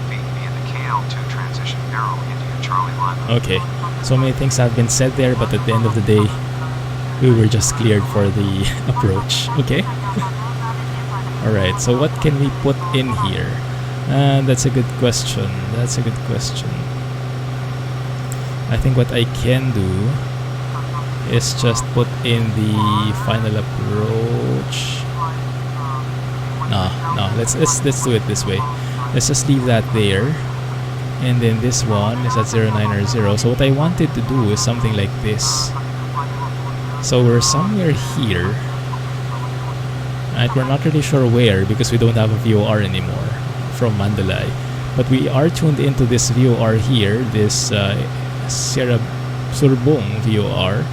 Speaker 2: feet via the KL2 transition. Aero India Charlie Lima.
Speaker 1: Okay, so many things have been said there, but at the end of the day, we were just cleared for the approach. Okay. Alright, so what can we put in here? That's a good question. That's a good question. I think what I can do is just put in the final approach. No, let's do it this way. Let's just leave that there. And then this one is at 090. So what I wanted to do is something like this. So we're somewhere here. Right, we're not really sure where because we don't have a VOR anymore from Mandalay. But we are tuned into this VOR here, this Sierra Surbong VOR.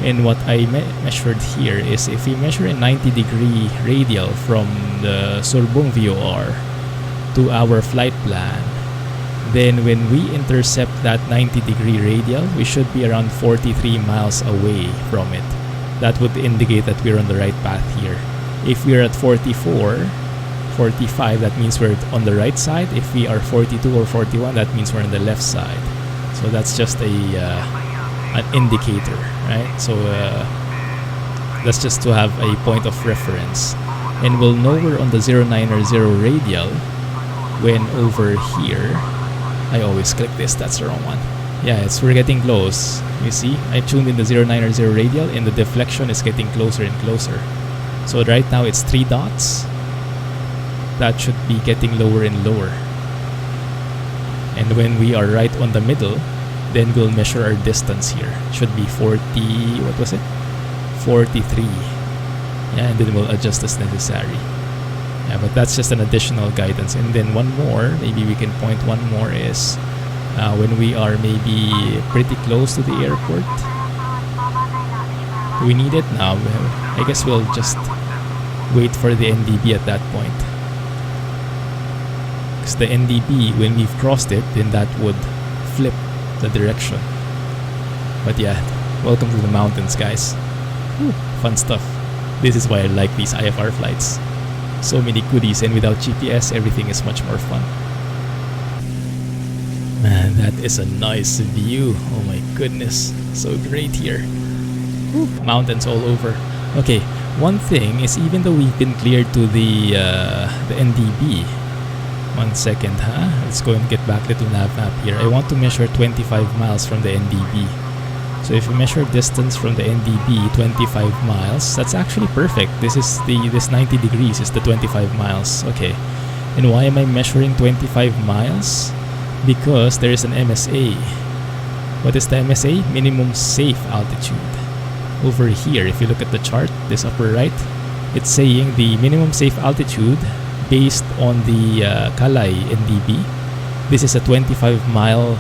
Speaker 1: And what I measured here is if we measure a 90-degree radial from the Surbong VOR to our flight plan, then when we intercept that 90-degree radial, we should be around 43 miles away from it. That would indicate that we're on the right path here. If we're at 44, 45, that means we're on the right side. If we are 42 or 41, that means we're on the left side. So that's just an indicator, right? So that's just to have a point of reference. And we'll know we're on the 090 radial when over here, I always click this, that's the wrong one. Yeah, we're getting close. You see, I tuned in the 090 radial and the deflection is getting closer and closer. So right now it's 3 dots. That should be getting lower and lower. And when we are right on the middle, then we'll measure our distance here. Should be 40, what was it? 43. Yeah, and then we'll adjust as necessary. Yeah, but that's just an additional guidance. And then one more, maybe we can point one more is when we are maybe pretty close to the airport. Do we need it now? I guess we'll just wait for the NDB at that point. Because the NDB, when we've crossed it, then that would flip the direction. But yeah, welcome to the mountains, guys. Whew, fun stuff. This is why I like these IFR flights. So many goodies, and without GPS, everything is much more fun. Man, that is a nice view. Oh my goodness, so great here. Whew, mountains all over. Okay, one thing is, even though we've been cleared to the NDB, 1 second, let's go and get back to Navmap here. I want to measure 25 miles from the NDB. So if you measure distance from the NDB, 25 miles, that's actually perfect. This 90 degrees is the 25 miles. Okay. And why am I measuring 25 miles? Because there is an MSA. What is the MSA? Minimum safe altitude. Over here, if you look at the chart, this upper right, it's saying the minimum safe altitude based on the Kalay NDB. This is a 25-mile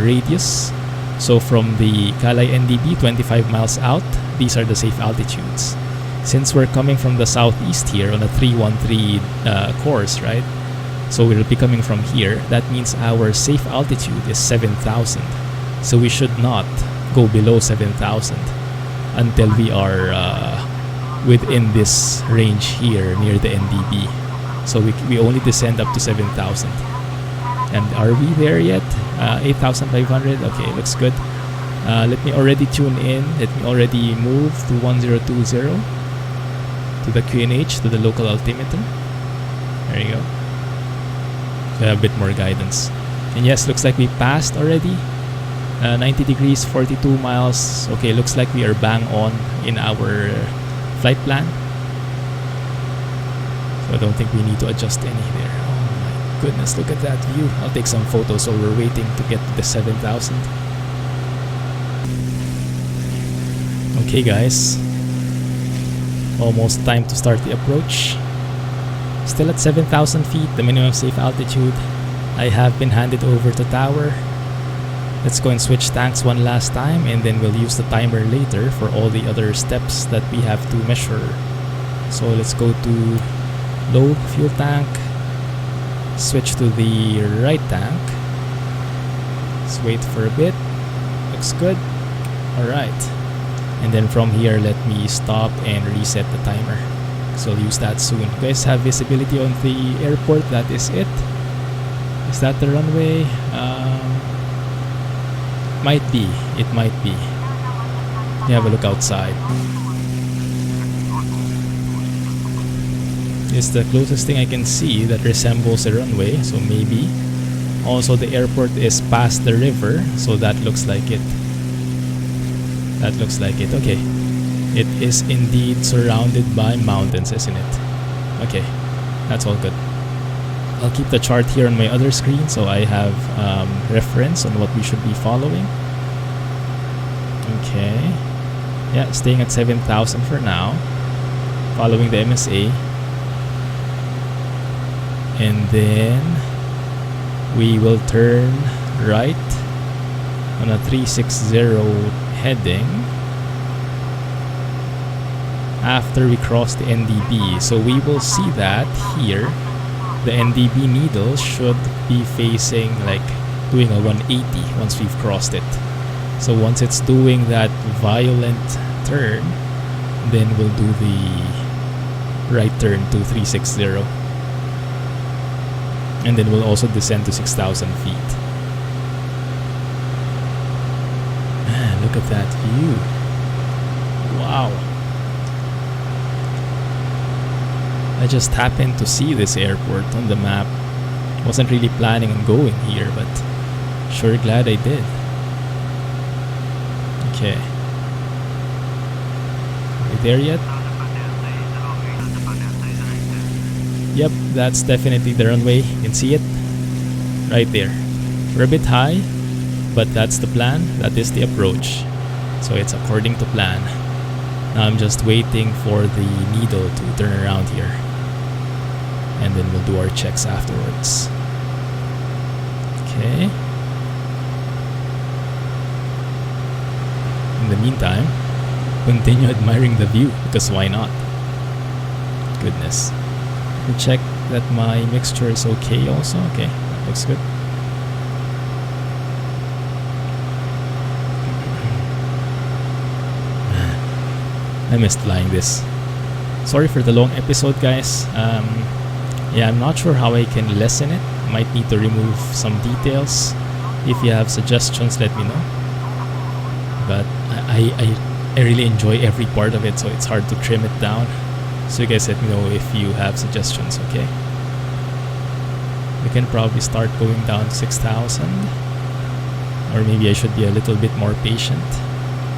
Speaker 1: radius. So from the Kalay NDB, 25 miles out, these are the safe altitudes. Since we're coming from the southeast here on a 313 course, right? So we'll be coming from here. That means our safe altitude is 7,000. So we should not go below 7,000 until we are within this range here near the NDB. So we only descend up to 7,000. And are we there yet? 8,500. Okay, looks good. Let me already tune in. Let me already move to 1020 to the QNH, to the local altimeter. There you go. So I have a bit more guidance. And yes, looks like we passed already. 90 degrees, 42 miles. Okay, looks like we are bang on in our flight plan. So I don't think we need to adjust any there. Goodness, look at that view. I'll take some photos while we're waiting to get to the 7,000. Okay guys, almost time to start the approach. Still at 7,000 feet, the minimum safe altitude. I have been handed over to tower. Let's go and switch tanks one last time, and then we'll use the timer later for all the other steps that we have to measure. So let's go to low fuel tank. Switch to the right tank. Let's wait for a bit. Looks good. Alright. And then from here, let me stop and reset the timer. So I'll use that soon. You guys have visibility on the airport. That is it. Is that the runway? Might be. It might be. You have a look outside. It's the closest thing I can see that resembles a runway, so maybe. Also, the airport is past the river, so that looks like it. That looks like it. Okay. It is indeed surrounded by mountains, isn't it? Okay. That's all good. I'll keep the chart here on my other screen so I have reference on what we should be following. Okay. Yeah, staying at 7,000 for now. Following the MSA. And then we will turn right on a 360 heading after we cross the NDB. So we will see that here the NDB needle should be facing, like, doing a 180 once we've crossed it. So once it's doing that violent turn, then we'll do the right turn to 360. And then we'll also descend to 6,000 feet. Man, look at that view. Wow. I just happened to see this airport on the map. Wasn't really planning on going here, but sure glad I did. Okay. Are we there yet? Yep, that's definitely the runway. You can see it right there. We're a bit high, but that's the plan. That is the approach. So it's according to plan. Now I'm just waiting for the needle to turn around here, and then we'll do our checks afterwards. Okay. In the meantime, continue admiring the view, because why not? Goodness. Let me check that my mixture is okay also. Okay, that looks good. I missed flying this. Sorry for the long episode, guys. Yeah, I'm not sure how I can lessen it. Might need to remove some details. If you have suggestions, let me know. But I really enjoy every part of it, so it's hard to trim it down. So you guys let me know if you have suggestions, okay? We can probably start going down to 6,000. Or maybe I should be a little bit more patient.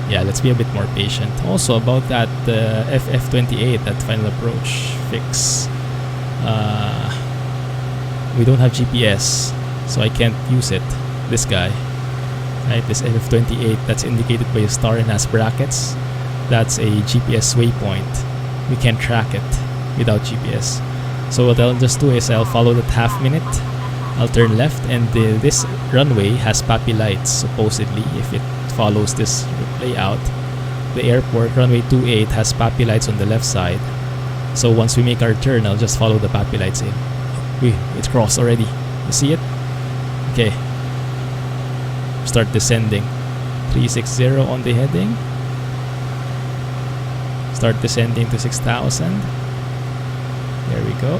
Speaker 1: Yeah, let's be a bit more patient. Also about that FF28, that final approach fix. We don't have GPS, so I can't use it. This guy, right? This FF28 that's indicated by a star and has brackets. That's a GPS waypoint. We can't track it without GPS. So what I'll just do is I'll follow that half minute. I'll turn left, and this runway has PAPI lights, supposedly, if it follows this layout. The airport, runway 28, has PAPI lights on the left side. So once we make our turn, I'll just follow the PAPI lights in. It's crossed already. You see it? Okay. Start descending. 360 on the heading. Start descending to 6,000. There we go.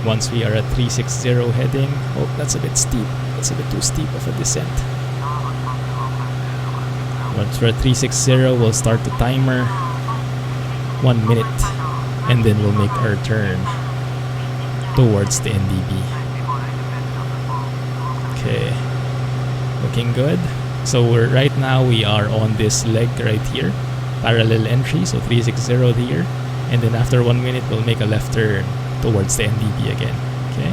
Speaker 1: Once we are at 360 heading, oh, that's a bit steep. That's a bit too steep of a descent. Once we're at 360, we'll start the timer. 1 minute, and then we'll make our turn towards the NDB. Okay, looking good. So right now we are on this leg right here, parallel entry, so 360 here, and then after 1 minute we'll make a left turn towards the NDB again. Okay.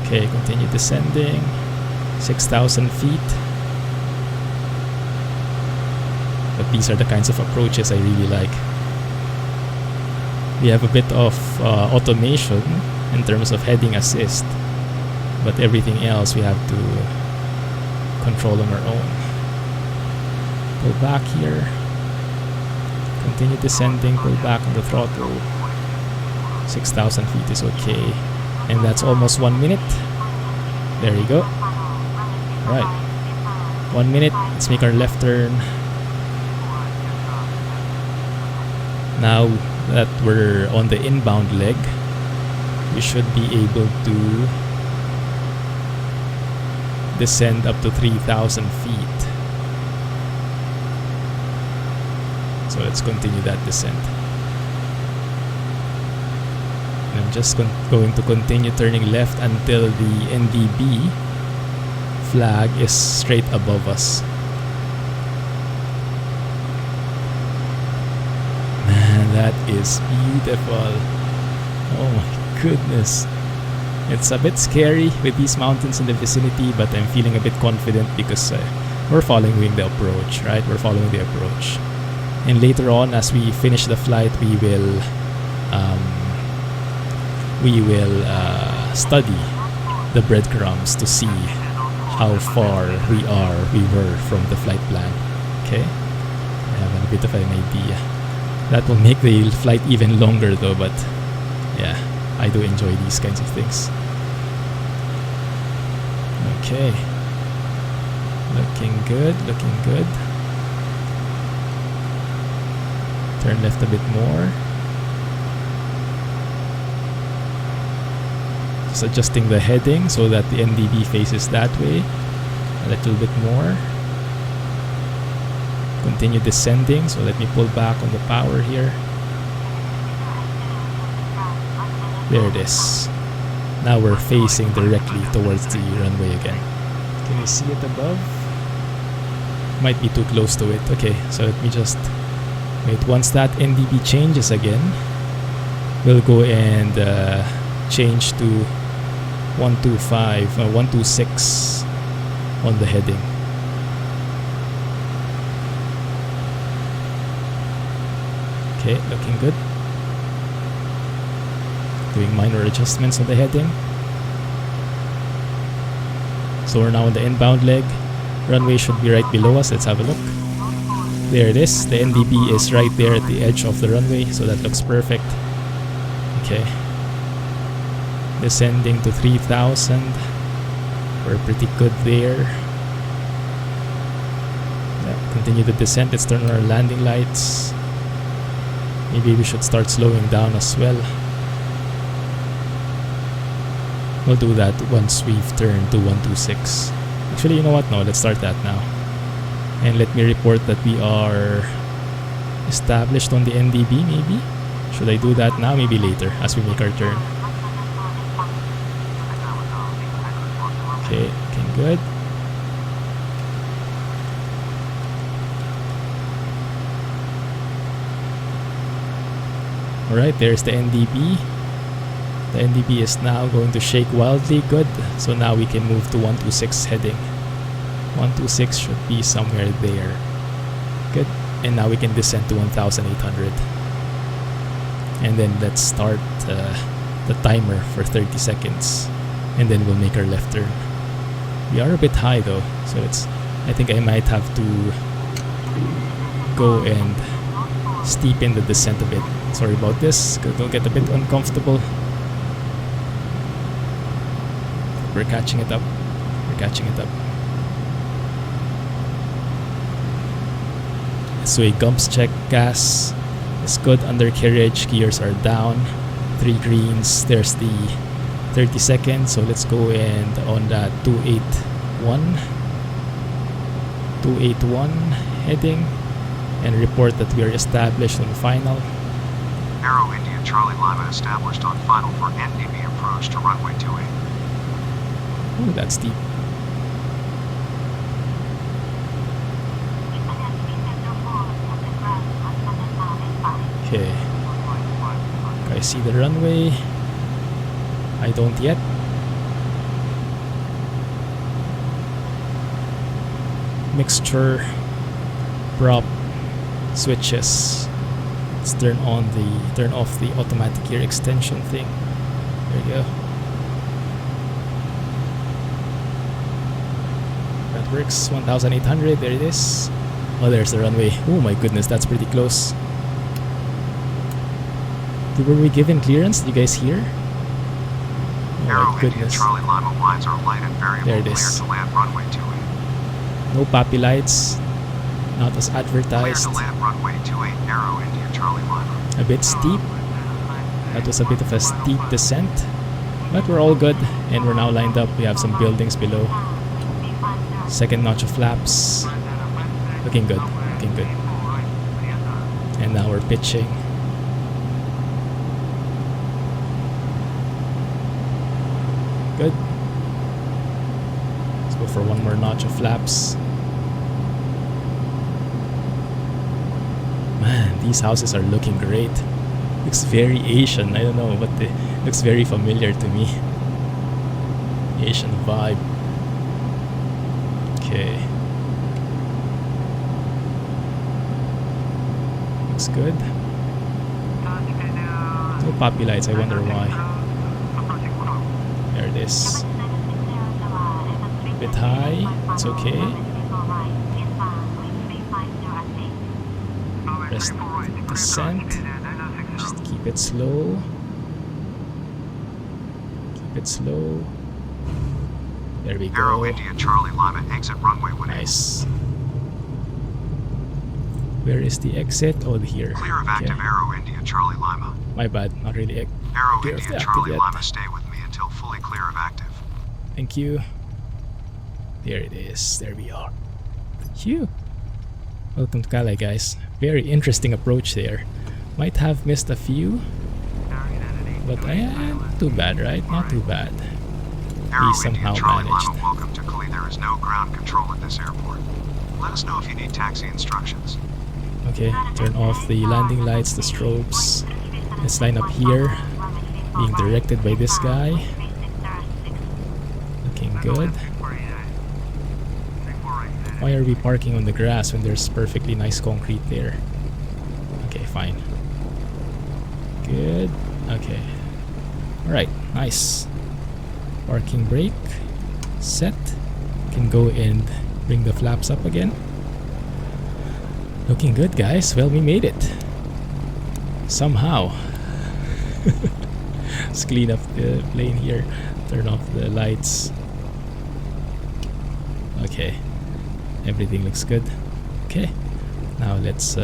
Speaker 1: Okay, continue descending. 6,000 feet. But these are the kinds of approaches I really like. We have a bit of automation in terms of heading assist, but everything else we have to control on our own. Pull back here. Continue descending, pull back on the throttle. 6,000 feet is okay. And that's almost 1 minute. There you go. Alright. 1 minute. Let's make our left turn. Now that we're on the inbound leg, we should be able to descend up to 3,000 feet. So let's continue that descent. And I'm just going to continue turning left until the NDB flag is straight above us. Man, that is beautiful. Oh my goodness. It's a bit scary with these mountains in the vicinity, but I'm feeling a bit confident because we're following the approach, right? We're following the approach. And later on, as we finish the flight, we will study the breadcrumbs to see how far we were from the flight plan. Okay, I have a bit of an idea. That will make the flight even longer though, but yeah, I do enjoy these kinds of things. Okay, looking good, looking good. Turn left a bit more. Just adjusting the heading so that the NDB faces that way. A little bit more. Continue descending, so let me pull back on the power here. There it is. Now we're facing directly towards the runway again. Can you see it above? Might be too close to it. Okay, so let me just wait. Once that NDB changes again, we'll go and change to 125 126 on the heading. Okay, looking good. Doing minor adjustments on the heading. So we're now on the inbound leg. Runway should be right below us. Let's have a look. There it is. The NDB is right there at the edge of the runway, so that looks perfect. Okay. Descending to 3,000. We're pretty good there. Yeah, continue the descent. Let's turn on our landing lights. Maybe we should start slowing down as well. We'll do that once we've turned to 126. Actually, you know what? No, let's start that now. And let me report that we are established on the NDB, maybe? Should I do that now? Maybe later, as we make our turn. Okay, looking good. Alright, there's the NDB. The NDB is now going to shake wildly. Good. So now we can move to 126 heading. 126 should be somewhere there. Good. And now we can descend to 1,800. And then let's start the timer for 30 seconds. And then we'll make our left turn. We are a bit high though. So I think I might have to go and steepen the descent a bit. Sorry about this. Don't get a bit uncomfortable. We're catching it up. We're catching it up. So a gumps check. Gas is good. Undercarriage. Gears are down. 3 greens. There's the 30 seconds. So let's go and on that 281. 281 heading. And report that we are established on final.
Speaker 2: Arrow India Charlie Lima established on final for NDB Approach to runway 28.
Speaker 1: Ooh, that's deep. Okay. I see the runway. I don't yet. Mixture. Prop. Switches. Let's turn off the automatic gear extension thing. There you go. That works. 1,800. There it is. Oh, there's the runway. Oh my goodness, that's pretty close. Were we given clearance? Did you guys hear? Oh my goodness.
Speaker 2: Charlie Lima lines are light and variable.
Speaker 1: There it is.
Speaker 2: Clear to land runway 28.
Speaker 1: No poppy lights. Not as advertised.
Speaker 2: Clear to land runway 28. Arrow India Charlie Lima.
Speaker 1: A bit steep. That was a bit of a steep descent. But we're all good. And we're now lined up. We have some buildings below. Second notch of flaps. Looking good. Looking good. And now we're pitching. Good. Let's go for one more notch of flaps. Man, these houses are looking great. Looks very Asian. I don't know, but it looks very familiar to me. Asian vibe. Okay. Looks good. No poppy lights. I wonder why. There it is. Bit high. It's okay. Rest descent. Just keep it slow. Keep it slow. There we go.
Speaker 2: Arrow India Charlie Lima exit runway 18.
Speaker 1: Nice. Where is the exit? Oh, here.
Speaker 2: Clear of active Arrow India Charlie Lima.
Speaker 1: My bad. Not really.
Speaker 2: Arrow
Speaker 1: Clear of
Speaker 2: India
Speaker 1: the
Speaker 2: Charlie
Speaker 1: active
Speaker 2: Lima
Speaker 1: yet.
Speaker 2: stay with me until fully clear of active.
Speaker 1: Thank you. There it is. There we are. Phew. Welcome to Kalay, guys. Very interesting approach there. Might have missed a few. But not too bad, right? Not too bad.
Speaker 2: Arrow
Speaker 1: We somehow
Speaker 2: India Charlie
Speaker 1: managed.
Speaker 2: Lima, welcome to Kali. There is no ground control at this airport. Let us know if you need taxi instructions.
Speaker 1: Okay, turn off the landing lights, the strobes. Let's line up here. Being directed by this guy. Looking good. Why are we parking on the grass when there's perfectly nice concrete there? Okay, fine. Good. Okay. Alright, nice. Parking brake. Set. Can go and bring the flaps up again. Looking good, guys. Well, we made it. Somehow. Let's clean up the plane here. Turn off the lights. Okay. Everything looks good. Okay. Now let's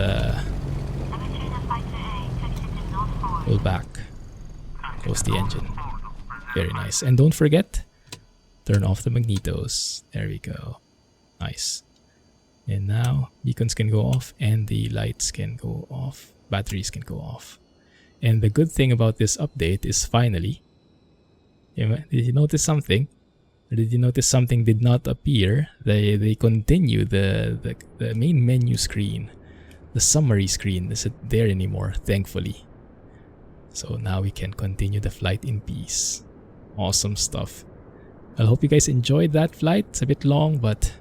Speaker 1: pull back. Close the engine. Very nice. And don't forget, turn off the magnetos. There we go. Nice. And now beacons can go off and the lights can go off. Batteries can go off. And the good thing about this update is finally, did you notice something? Or did you notice something did not appear? They continue the main menu screen. The summary screen isn't there anymore, thankfully. So now we can continue the flight in peace. Awesome stuff. I hope you guys enjoyed that flight. It's a bit long, but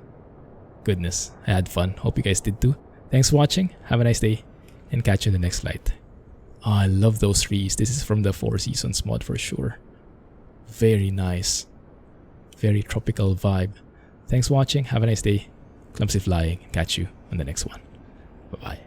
Speaker 1: goodness, I had fun. Hope you guys did too. Thanks for watching. Have a nice day and catch you in the next flight. Oh, I love those trees. This is from the Four Seasons mod for sure. Very nice. Very tropical vibe. Thanks for watching. Have a nice day. Clumsy flying. Catch you on the next one. Bye-bye.